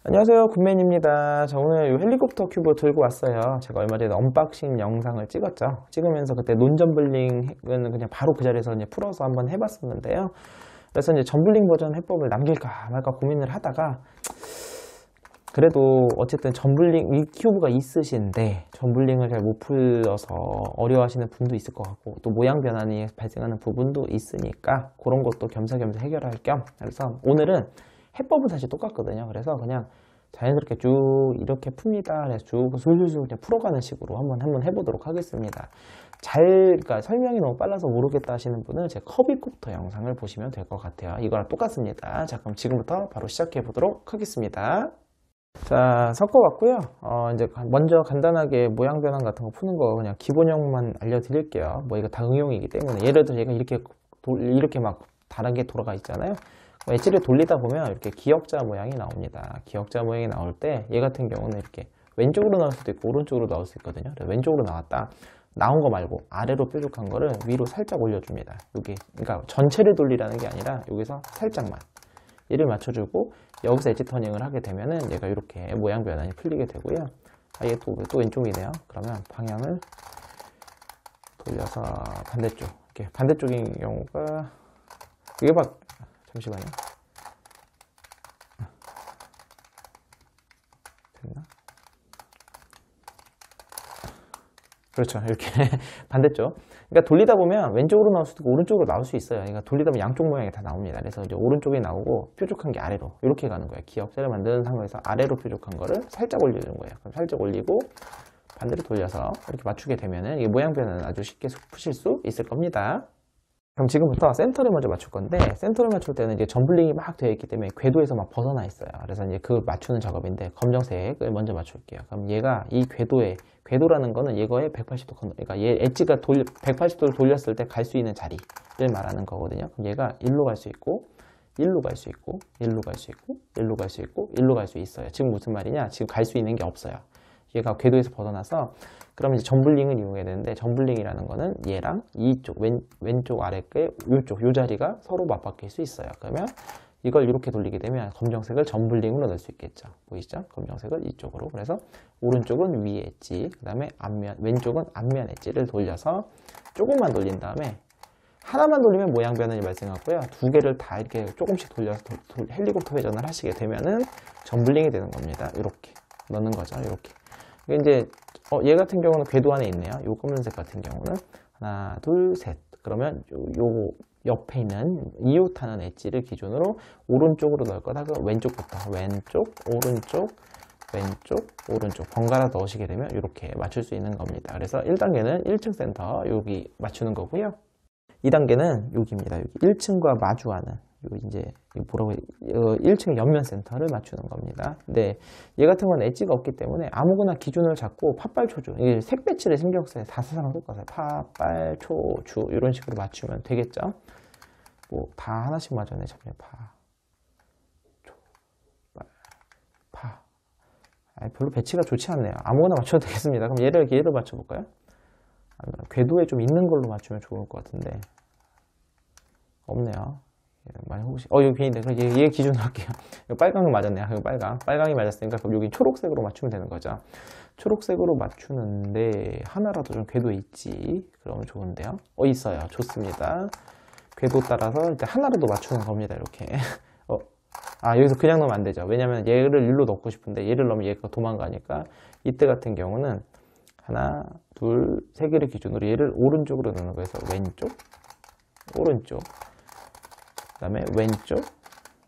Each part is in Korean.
안녕하세요, 굿맨입니다. 저 오늘 이 헬리콥터 큐브 들고 왔어요. 제가 얼마 전에 언박싱 영상을 찍었죠. 찍으면서 그때 논점블링은 그냥 바로 그 자리에서 이제 풀어서 한번 해봤었는데요. 그래서 이제 점블링 버전 해법을 남길까 말까 고민을 하다가 그래도 어쨌든 점블링 이 큐브가 있으신데 점블링을 잘 못 풀어서 어려워하시는 분도 있을 것 같고 또 모양 변환이 발생하는 부분도 있으니까 그런 것도 겸사겸사 해결할 겸 그래서 오늘은 해법은 사실 똑같거든요. 그래서 그냥 자연스럽게 쭉 이렇게 풉니다. 그래서 쭉 술술술 그냥 풀어가는 식으로 한번 해보도록 하겠습니다. 그러니까 설명이 너무 빨라서 모르겠다 하시는 분은 제 커비콥터 영상을 보시면 될 것 같아요. 이거랑 똑같습니다. 자, 그럼 지금부터 바로 시작해 보도록 하겠습니다. 자, 섞어봤고요. 이제 먼저 간단하게 모양 변환 같은 거 푸는 거 그냥 기본형만 알려드릴게요. 뭐 이거 다 응용이기 때문에 예를 들어 얘가 이렇게 막 다르게 돌아가 있잖아요. 엣지를 돌리다 보면 이렇게 기역자 모양이 나옵니다. 기역자 모양이 나올 때 얘 같은 경우는 이렇게 왼쪽으로 나올 수도 있고 오른쪽으로 나올 수 있거든요. 왼쪽으로 나왔다. 나온 거 말고 아래로 뾰족한 거를 위로 살짝 올려줍니다. 여기 그러니까 전체를 돌리라는 게 아니라 여기서 살짝만 얘를 맞춰주고 여기서 엣지 터닝을 하게 되면은 얘가 이렇게 모양 변환이 풀리게 되고요. 아, 얘 또 왼쪽이네요. 그러면 방향을 돌려서 반대쪽 이렇게 반대쪽인 경우가 이게 막 잠시만요. 됐나? 그렇죠. 이렇게 반대쪽. 그러니까 돌리다 보면 왼쪽으로 나올 수도 있고 오른쪽으로 나올 수 있어요. 그러니까 돌리다 보면 양쪽 모양이 다 나옵니다. 그래서 이제 오른쪽이 나오고 뾰족한 게 아래로 이렇게 가는 거예요. 기역자를 만드는 상황에서 아래로 뾰족한 거를 살짝 올려주는 거예요. 그럼 살짝 올리고 반대로 돌려서 이렇게 맞추게 되면은 이 모양 변화는 아주 쉽게 푸실 수 있을 겁니다. 그럼 지금부터 센터를 먼저 맞출 건데 센터를 맞출 때는 이제 점블링이 막 되어 있기 때문에 궤도에서 막 벗어나 있어요. 그래서 이제 그 맞추는 작업인데 검정색을 먼저 맞출게요. 그럼 얘가 이 궤도라는 거는 얘거의 180도 그러니까 얘 엣지가 180도를 돌렸을 때 갈 수 있는 자리를 말하는 거거든요. 그럼 얘가 일로 갈 수 있고 일로 갈 수 있고 일로 갈 수 있고 일로 갈 수 있고 일로 갈 수 있어요. 지금 무슨 말이냐? 지금 갈 수 있는 게 없어요. 얘가 궤도에서 벗어나서 그러면 이제 점블링을 이용해야 되는데 점블링이라는 거는 얘랑 이쪽 왼쪽 아래께 요 자리가 서로 맞바뀔 수 있어요. 그러면 이걸 이렇게 돌리게 되면 검정색을 점블링으로 넣을 수 있겠죠. 보이시죠? 검정색을 이쪽으로. 그래서 오른쪽은 위에 엣지, 그 다음에 왼쪽은 앞면 엣지를 돌려서 조금만 돌린 다음에 하나만 돌리면 모양 변환이 발생하고요. 두 개를 다 이렇게 조금씩 돌려서 헬리콥터 회전을 하시게 되면은 점블링이 되는 겁니다. 이렇게 넣는 거죠. 이렇게. 이제 얘 같은 경우는 궤도 안에 있네요. 요 검은색 같은 경우는 하나, 둘, 셋. 그러면 요 옆에 있는 이웃하는 엣지를 기준으로 오른쪽으로 넣을 거다. 그 왼쪽부터 왼쪽, 오른쪽, 왼쪽, 오른쪽 번갈아 넣으시게 되면 이렇게 맞출 수 있는 겁니다. 그래서 1단계는 1층 센터 여기 맞추는 거고요. 2단계는 여기입니다. 여기 1층과 마주하는 이제 1층 옆면 센터를 맞추는 겁니다. 근데 얘 같은 건 엣지가 없기 때문에 아무거나 기준을 잡고 팥발 초주 이게 색 배치를 신경 써요. 다사사랑 똑같아요. 팥발 초주 이런 식으로 맞추면 되겠죠. 뭐 다 하나씩 맞았네. 잠깐만. 별로 배치가 좋지 않네요. 아무거나 맞춰도 되겠습니다. 그럼 얘를 맞춰볼까요? 궤도에 좀 있는 걸로 맞추면 좋을 것 같은데 없네요. 많이 혹시 여기 비인데 얘 기준으로 할게요. 이거 빨강은 맞았네요. 이거 빨강이 맞았으니까 그럼 여기 초록색으로 맞추면 되는 거죠. 초록색으로 맞추는데 하나라도 좀 궤도에 있지. 그러면 좋은데요. 있어요. 좋습니다. 궤도 따라서 일단 하나라도 맞추는 겁니다. 이렇게. 여기서 그냥 넣으면 안 되죠. 왜냐면 얘를 일로 넣고 싶은데 얘를 넣으면 얘가 도망가니까 이때 같은 경우는 하나, 둘, 세 개를 기준으로 얘를 오른쪽으로 넣는 거예요. 그래서 왼쪽, 오른쪽, 그 다음에 왼쪽,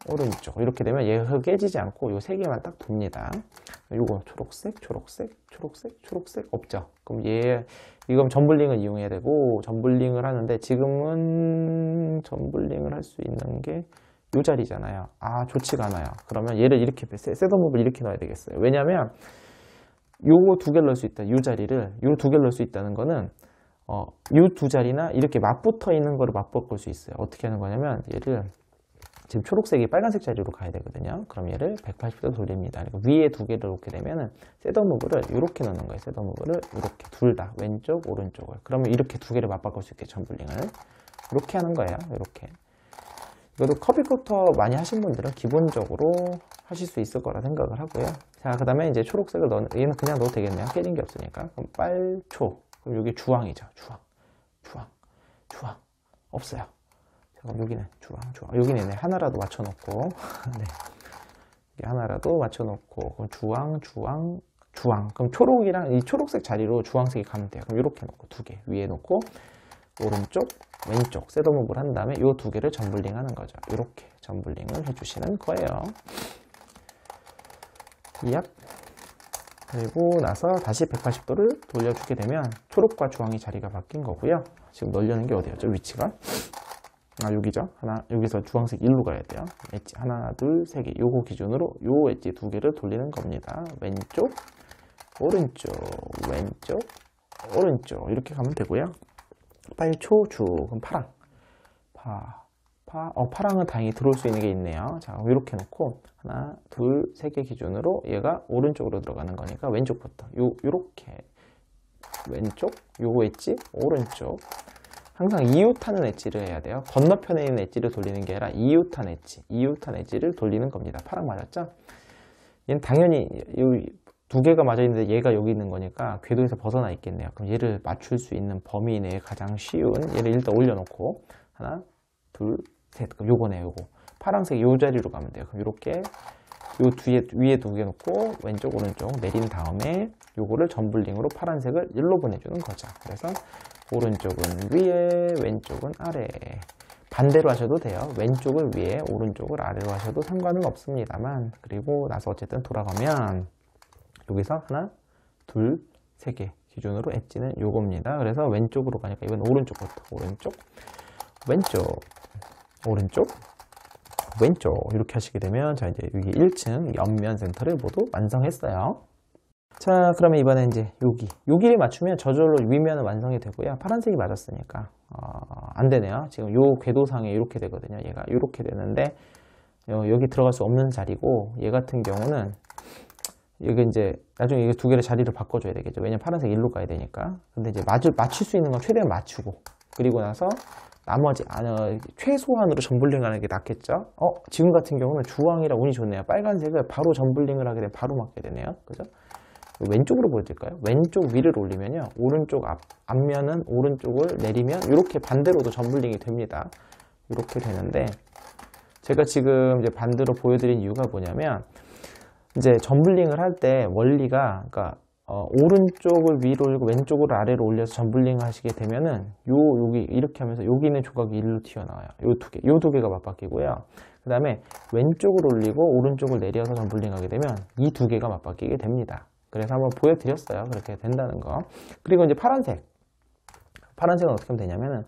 오른쪽 이렇게 되면 얘가 깨지지 않고 요 세 개만 딱 돕니다. 요거 초록색, 초록색, 초록색, 초록색 없죠. 그럼 이건 점블링을 이용해야 되고 점블링을 하는데 지금은 점블링을 할 수 있는 게 요 자리잖아요. 좋지가 않아요. 그러면 얘를 이렇게 셋업을 이렇게 넣어야 되겠어요. 왜냐면 요거 두 개를 넣을 수 있다. 요 자리를 요 두 개를 넣을 수 있다는 거는 요 두 자리나 이렇게 맞붙어 있는 거를 맞바꿀 수 있어요. 어떻게 하는 거냐면 얘를 지금 초록색이 빨간색 자리로 가야 되거든요. 그럼 얘를 180도 돌립니다. 그러니까 위에 두 개를 놓게 되면은 셋업무브를 이렇게 넣는 거예요. 셋업무브를 이렇게 둘 다 왼쪽 오른쪽을. 그러면 이렇게 두 개를 맞바꿀 수 있게 점블링을 이렇게 하는 거예요. 이렇게. 이것도 커비쿼터 많이 하신 분들은 기본적으로 하실 수 있을 거라 생각을 하고요. 자, 그 다음에 이제 초록색을 얘는 그냥 넣어도 되겠네요. 깨진 게 없으니까. 그럼 빨초. 그럼 여기 주황이죠. 주황. 없어요. 자, 그럼 여기는 주황. 여기는 네, 하나라도 맞춰놓고. 네. 하나라도 맞춰놓고. 그럼 주황. 그럼 초록이랑 이 초록색 자리로 주황색이 가면 돼요. 그럼 이렇게 놓고 2개. 위에 놓고, 오른쪽, 왼쪽 셋업을 한 다음에 이 2개를 점블링 하는 거죠. 이렇게 점블링을 해주시는 거예요. 얍. 그리고 나서 다시 180도를 돌려주게 되면 초록과 주황이 자리가 바뀐 거고요. 지금 넣으려는 게 어디였죠? 위치가? 여기죠. 여기서 주황색 1로 가야 돼요. 엣지 하나, 둘, 세 개. 요거 기준으로 요 엣지 2개를 돌리는 겁니다. 왼쪽, 오른쪽, 왼쪽, 오른쪽. 이렇게 가면 되고요. 빨초주. 그럼 파랑. 파랑은 다행히 들어올 수 있는 게 있네요. 자, 그럼 이렇게 놓고 하나, 둘, 세 개 기준으로 얘가 오른쪽으로 들어가는 거니까 왼쪽부터 요렇게 왼쪽, 요거 엣지, 오른쪽. 항상 이웃하는 엣지를 해야 돼요. 건너편에 있는 엣지를 돌리는 게 아니라 이웃한 엣지를 돌리는 겁니다. 파랑 맞았죠? 얘는 당연히 이 2개가 맞아 있는데 얘가 여기 있는 거니까 궤도에서 벗어나 있겠네요. 그럼 얘를 맞출 수 있는 범위 내에 가장 쉬운 얘를 일단 올려놓고 하나, 둘, 셋. 그럼 요거네, 요거. 파란색 요 자리로 가면 돼요. 그럼 이렇게 요 위에 2개 놓고 왼쪽, 오른쪽 내린 다음에 요거를 점블링으로 파란색을 일로 보내주는 거죠. 그래서 오른쪽은 위에, 왼쪽은 아래. 반대로 하셔도 돼요. 왼쪽을 위에, 오른쪽을 아래로 하셔도 상관은 없습니다만. 그리고 나서 어쨌든 돌아가면 여기서 하나, 둘, 세 개 기준으로 엣지는 요겁니다. 그래서 왼쪽으로 가니까 이건 오른쪽부터 오른쪽, 왼쪽, 오른쪽, 왼쪽 이렇게 하시게 되면 자 이제 여기 1층 옆면 센터를 모두 완성했어요. 자, 그러면 이번에 이제 여기를 맞추면 저절로 윗면은 완성이 되고요. 파란색이 맞았으니까 안 되네요. 지금 요 궤도상에 이렇게 되거든요. 얘가 이렇게 되는데 여기 들어갈 수 없는 자리고 얘 같은 경우는 여기 이제 나중에 이게 2개를 자리를 바꿔줘야 되겠죠. 왜냐면 파란색 일로 가야 되니까. 근데 이제 맞출 수 있는 건 최대한 맞추고 그리고 나서 나머지 최소한으로 점블링 하는 게 낫겠죠. 지금 같은 경우는 주황이라 운이 좋네요. 빨간색을 바로 점블링을 하게 되면 바로 맞게 되네요. 그죠? 왼쪽으로 보여드릴까요? 왼쪽 위를 올리면요. 오른쪽 앞면은 오른쪽을 내리면 이렇게 반대로도 점블링이 됩니다. 이렇게 되는데 제가 지금 이제 반대로 보여드린 이유가 뭐냐면 이제 점블링을 할 때 원리가 그러니까 오른쪽을 위로 올리고 왼쪽을 아래로 올려서 점블링을 하시게 되면은 여기 이렇게 하면서 여기 있는 조각이 일로 튀어나와요. 요 2개가 맞바뀌고요. 그 다음에 왼쪽을 올리고 오른쪽을 내려서 점블링 하게 되면 이 2개가 맞바뀌게 됩니다. 그래서 한번 보여드렸어요. 그렇게 된다는 거. 그리고 이제 파란색은 어떻게 하면 되냐면은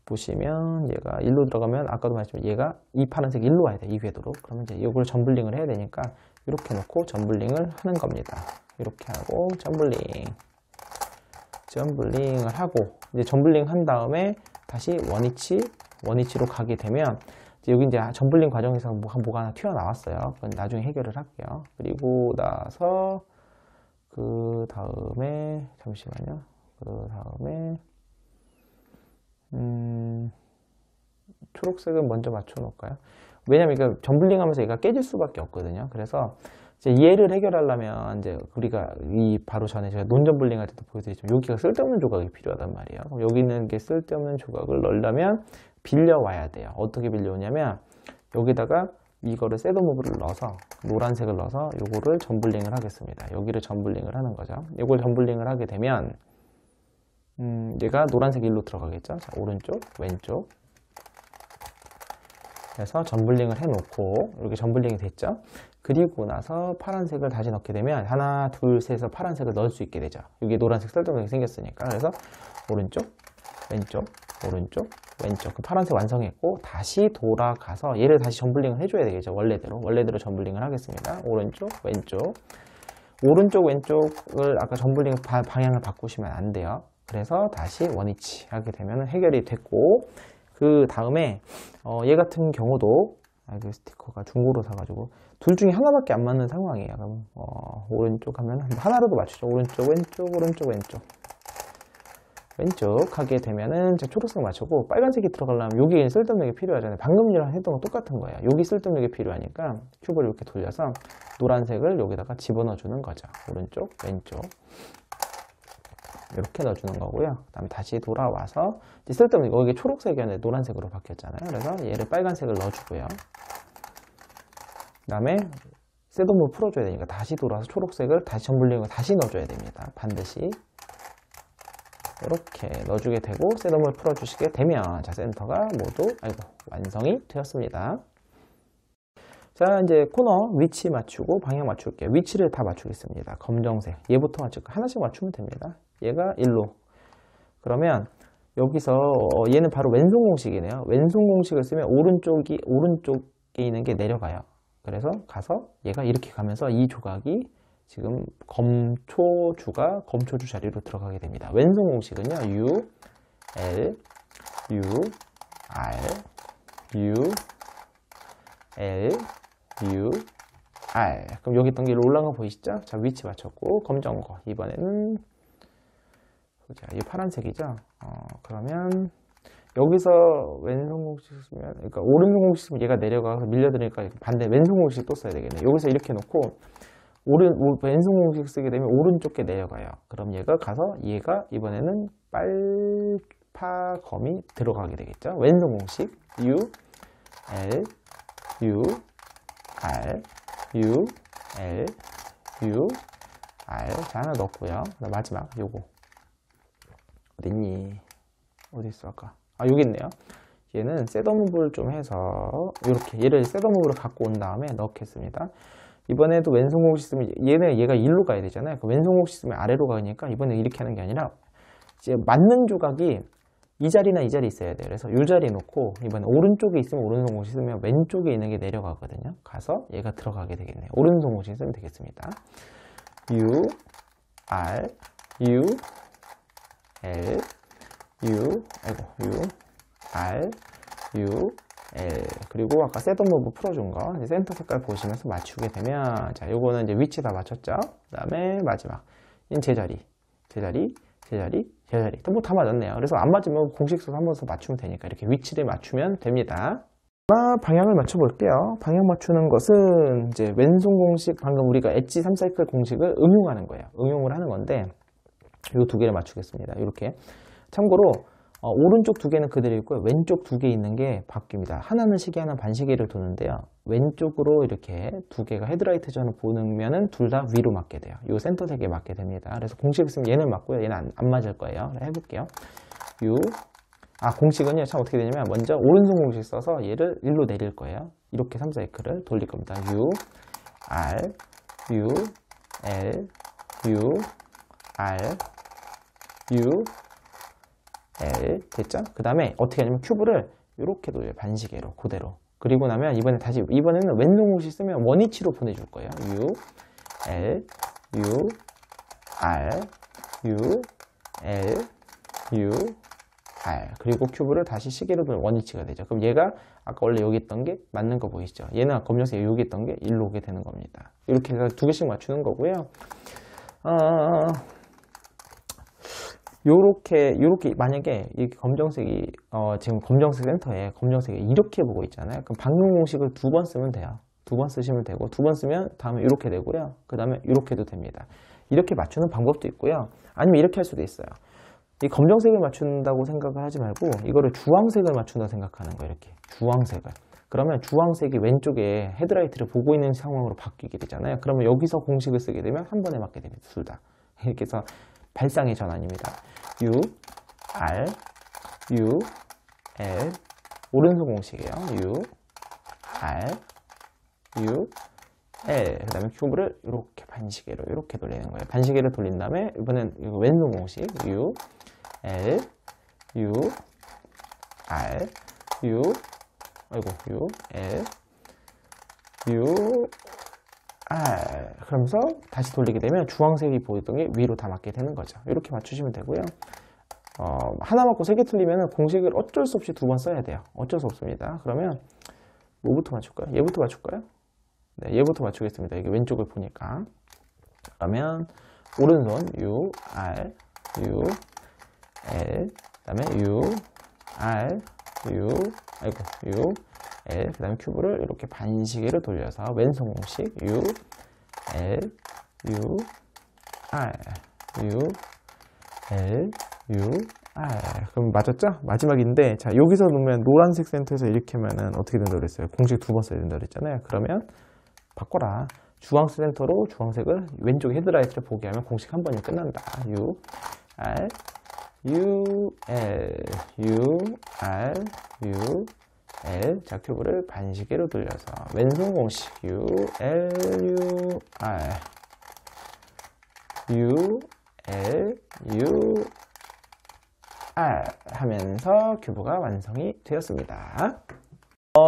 보시면 얘가 일로 들어가면 아까도 말했지만 얘가 이 파란색 일로 와야 돼. 이 궤도로. 그러면 이제 이걸 점블링을 해야 되니까 이렇게 놓고 점블링을 하는 겁니다. 이렇게 하고 점블링을 하고 이제 점블링 한 다음에 다시 원위치로 가게 되면 이제 여기 이제 점블링 과정에서 뭐가 하나 튀어나왔어요. 그건 나중에 해결을 할게요. 그리고 나서 그 다음에 잠시만요. 그 다음에 초록색은 먼저 맞춰 놓을까요? 왜냐면 이거 점블링 하면서 얘가 깨질 수밖에 없거든요. 그래서 이제 얘를 해결하려면 이제 우리가 바로 전에 제가 논점블링 할 때도 보여드렸지만 여기가 쓸데없는 조각이 필요하단 말이에요. 그럼 여기 있는 게 쓸데없는 조각을 넣으려면 빌려와야 돼요. 어떻게 빌려오냐면 여기다가 이거를 셋오브를 넣어서 노란색을 넣어서 요거를 점블링을 하겠습니다. 여기를 점블링을 하는 거죠. 요걸 점블링을 하게 되면 얘가 노란색 일로 들어가겠죠. 자, 오른쪽, 왼쪽 해서 점블링을 해놓고 이렇게 점블링이 됐죠. 그리고 나서 파란색을 다시 넣게 되면 하나, 둘, 셋에서 파란색을 넣을 수 있게 되죠. 여기 노란색 쓸데없는 게 생겼으니까. 그래서 오른쪽, 왼쪽, 오른쪽, 왼쪽. 그 파란색 완성했고 다시 돌아가서 얘를 다시 점블링을 해줘야 되겠죠. 원래대로 점블링을 하겠습니다. 오른쪽, 왼쪽. 오른쪽, 왼쪽을 아까 점블링 방향을 바꾸시면 안 돼요. 그래서 다시 원위치 하게 되면 해결이 됐고 그 다음에 얘 같은 경우도 그 스티커가 중고로 사가지고 둘 중에 하나밖에 안 맞는 상황이에요. 그럼 오른쪽 하면 하나라도 맞추죠. 오른쪽, 왼쪽, 오른쪽, 왼쪽. 왼쪽 하게 되면은 초록색 맞추고 빨간색이 들어가려면 여기 쓸데없는 게 필요하잖아요. 방금 전에 했던 거 똑같은 거예요. 여기 쓸데없는 게 필요하니까 큐브를 이렇게 돌려서 노란색을 여기다가 집어넣어 주는 거죠. 오른쪽, 왼쪽 이렇게 넣어주는 거고요. 그 다음에 다시 돌아와서 이제 쓸데없는 여기 초록색이었는데 노란색으로 바뀌었잖아요. 그래서 얘를 빨간색을 넣어주고요. 그 다음에 셋업을 풀어줘야 되니까 다시 돌아와서 초록색을 다시 전불링을 다시 넣어줘야 됩니다. 반드시 이렇게 넣어주게 되고 셋업을 풀어주시게 되면 자 센터가 모두 완성이 되었습니다. 자 이제 코너 위치 맞추고 방향 맞출게요. 위치를 다 맞추겠습니다. 검정색 얘부터 맞출게요. 하나씩 맞추면 됩니다. 얘가 1로 그러면 여기서 얘는 바로 왼손 공식이네요. 왼손 공식을 쓰면 오른쪽에 있는 게 내려가요. 그래서 가서 얘가 이렇게 가면서 이 조각이 지금 검초주가 검초주 자리로 들어가게 됩니다. 왼손 공식은요. U, L, U, R, U, L, U, R. 그럼 여기 있던 게 올라가 보이시죠? 자, 위치 맞췄고 검정 거. 이번에는 자, 이 파란색이죠? 그러면 여기서 왼손 공식 쓰면 그러니까 오른손 공식 쓰면 얘가 내려가서 밀려드니까 반대 왼손 공식 또 써야 되겠네. 여기서 이렇게 놓고 왼손 공식 쓰게 되면 오른쪽 게 내려가요. 그럼 얘가 가서 얘가 이번에는 빨파검이 들어가게 되겠죠. 왼손 공식 U, L, U, R, U, L, U, R. 자, 하나 넣었고요. 마지막 요거 어딨니? 어디 있어 아까? 아 여기 있네요. 얘는 셋업무브를 좀 해서 이렇게 얘를 셋업무브로 갖고 온 다음에 넣겠습니다. 이번에도 왼손 공식 쓰면 얘가 1로 가야 되잖아요. 그 왼손 공식 쓰면 아래로 가니까 이번에 이렇게 하는 게 아니라 이제 맞는 조각이 이 자리나 이 자리 있어야 돼요. 그래서 이 자리에 놓고 이번에 오른쪽에 있으면 오른손 공식 쓰면 왼쪽에 있는 게 내려가거든요. 가서 얘가 들어가게 되겠네요. 오른손 공식 쓰면 되겠습니다. U, R, U, L, U, U, R, U, L. 그리고 아까 셋업무브 풀어준 거 이제 센터 색깔 보시면서 맞추게 되면 자, 요거는 이제 위치 다 맞췄죠. 그 다음에 마지막 제자리, 제자리, 제자리, 제자리. 뭐 다 맞았네요. 그래서 안 맞으면 공식 써서 한 번 더 맞추면 되니까 이렇게 위치를 맞추면 됩니다. 방향을 맞춰볼게요. 방향 맞추는 것은 이제 왼손 공식 방금 우리가 엣지 3사이클 공식을 응용하는 거예요. 응용을 하는 건데 이 두 개를 맞추겠습니다. 이렇게 참고로 오른쪽 두 개는 그대로 있고요. 왼쪽 두 개 있는 게 바뀝니다. 하나는 시계, 하나는 반시계를 도는데요. 왼쪽으로 이렇게 두 개가 헤드라이트 전을 보면은 둘 다 위로 맞게 돼요. 이 센터 색에 맞게 됩니다. 그래서 공식 있으면 얘는 맞고요. 얘는 안 맞을 거예요. 해볼게요. 공식은요. 참 어떻게 되냐면 먼저 오른손 공식 써서 얘를 1로 내릴 거예요. 이렇게 3사이클을 돌릴 겁니다. U, R, U, L, U, R, U, L 됐죠? 그 다음에 어떻게 하냐면 큐브를 이렇게 돌려요. 반시계로 그대로. 그리고 나면 이번에는 왼손 공식 쓰면 원위치로 보내줄 거예요. U, L, U, R, U, L, U, R. 그리고 큐브를 다시 시계로 돌면 원위치가 되죠. 그럼 얘가 아까 원래 여기 있던 게 맞는 거 보이시죠? 얘는 검정색이 여기 있던 게 1로 오게 되는 겁니다. 이렇게 해서 두 개씩 맞추는 거고요. 요렇게 만약에 이 검정색이 지금 검정색 센터에 검정색이 이렇게 보고 있잖아요. 그럼 방향 공식을 2번 쓰면 돼요. 2번 쓰시면 되고 2번 쓰면 다음에 이렇게 되고요. 그 다음에 이렇게도 됩니다. 이렇게 맞추는 방법도 있고요. 아니면 이렇게 할 수도 있어요. 이 검정색을 맞춘다고 생각을 하지 말고 이거를 주황색을 맞춘다고 생각하는 거예요. 이렇게 주황색을. 그러면 주황색이 왼쪽에 헤드라이트를 보고 있는 상황으로 바뀌게 되잖아요. 그러면 여기서 공식을 쓰게 되면 한 번에 맞게 됩니다. 둘 다. 이렇게 해서 발상의 전환입니다. U, R, U, L 오른손 공식이에요. U, R, U, L 그 다음에 큐브를 이렇게 반시계로 이렇게 돌리는 거예요. 반시계를 돌린 다음에 이번엔 왼손 공식 U, L, U, R, U, U, L, U, R 그러면서 다시 돌리게 되면 주황색이 보이던 게 위로 다 맞게 되는 거죠. 이렇게 맞추시면 되고요. 하나 맞고 3개 틀리면 공식을 어쩔 수 없이 2번 써야 돼요. 어쩔 수 없습니다. 그러면 뭐부터 맞출까요? 얘부터 맞출까요? 네, 얘부터 맞추겠습니다. 이게 왼쪽을 보니까. 그러면 오른손 U, R, U, L, L, 그 다음에 U, R, U, U, L, 그 다음에 큐브를 이렇게 반시계로 돌려서 왼손 공식 U, L, U, R, U, L, U, R. 그럼 맞았죠? 마지막인데, 자, 여기서 놓으면 노란색 센터에서 이렇게 하면은 어떻게 된다고 그랬어요? 공식 두 번 써야 된다고 그랬잖아요. 그러면 바꿔라. 주황색 센터로 주황색을 왼쪽 헤드라이트를 보게 하면 공식 한 번이 끝난다. U, R, U, L, U, R, U, L. 자, 큐브를 반시계로 돌려서 왼손 공식 U, L, U, R, U, L, U, R 하면서 큐브가 완성이 되었습니다.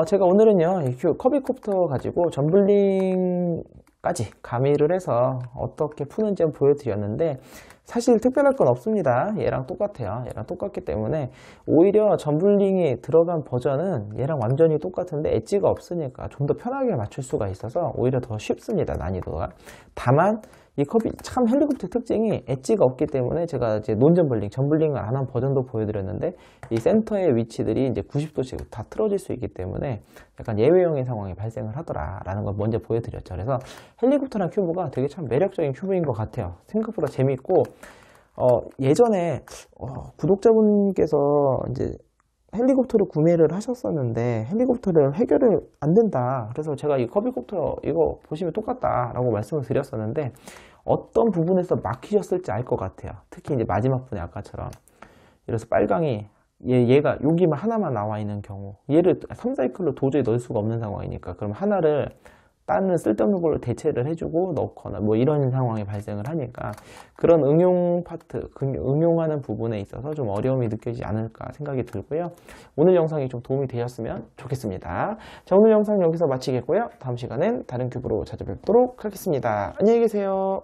제가 오늘은요, 이 커비콥터 가지고 점블링까지 가미를 해서 어떻게 푸는지 한번 보여드렸는데, 사실 특별할 건 없습니다. 얘랑 똑같아요. 얘랑 똑같기 때문에 오히려 점블링이 들어간 버전은 얘랑 완전히 똑같은데 엣지가 없으니까 좀 더 편하게 맞출 수가 있어서 오히려 더 쉽습니다. 난이도가. 다만 이 컵이 참 헬리콥터 특징이 엣지가 없기 때문에 제가 이제 논점블링, 점블링을 안 한 버전도 보여드렸는데 이 센터의 위치들이 이제 90도씩 다 틀어질 수 있기 때문에 약간 예외형의 상황이 발생을 하더라라는 걸 먼저 보여드렸죠. 그래서 헬리콥터란 큐브가 되게 참 매력적인 큐브인 것 같아요. 생각보다 재밌고 예전에 구독자분께서 이제 헬리콥터를 구매를 하셨었는데 헬리콥터를 해결을 안 된다. 그래서 제가 이 커비콥터 이거 보시면 똑같다 라고 말씀을 드렸었는데 어떤 부분에서 막히셨을지 알 것 같아요. 특히 이제 마지막 분에 아까처럼 그래서 빨강이 얘가 여기만 하나만 나와 있는 경우 얘를 3사이클로 도저히 넣을 수가 없는 상황이니까 그럼 하나를 다른 쓸데없는 걸로 대체를 해주고 넣거나 뭐 이런 상황이 발생을 하니까 그런 응용 파트, 응용하는 부분에 있어서 좀 어려움이 느껴지지 않을까 생각이 들고요. 오늘 영상이 좀 도움이 되셨으면 좋겠습니다. 자, 오늘 영상 여기서 마치겠고요. 다음 시간엔 다른 큐브로 찾아뵙도록 하겠습니다. 안녕히 계세요.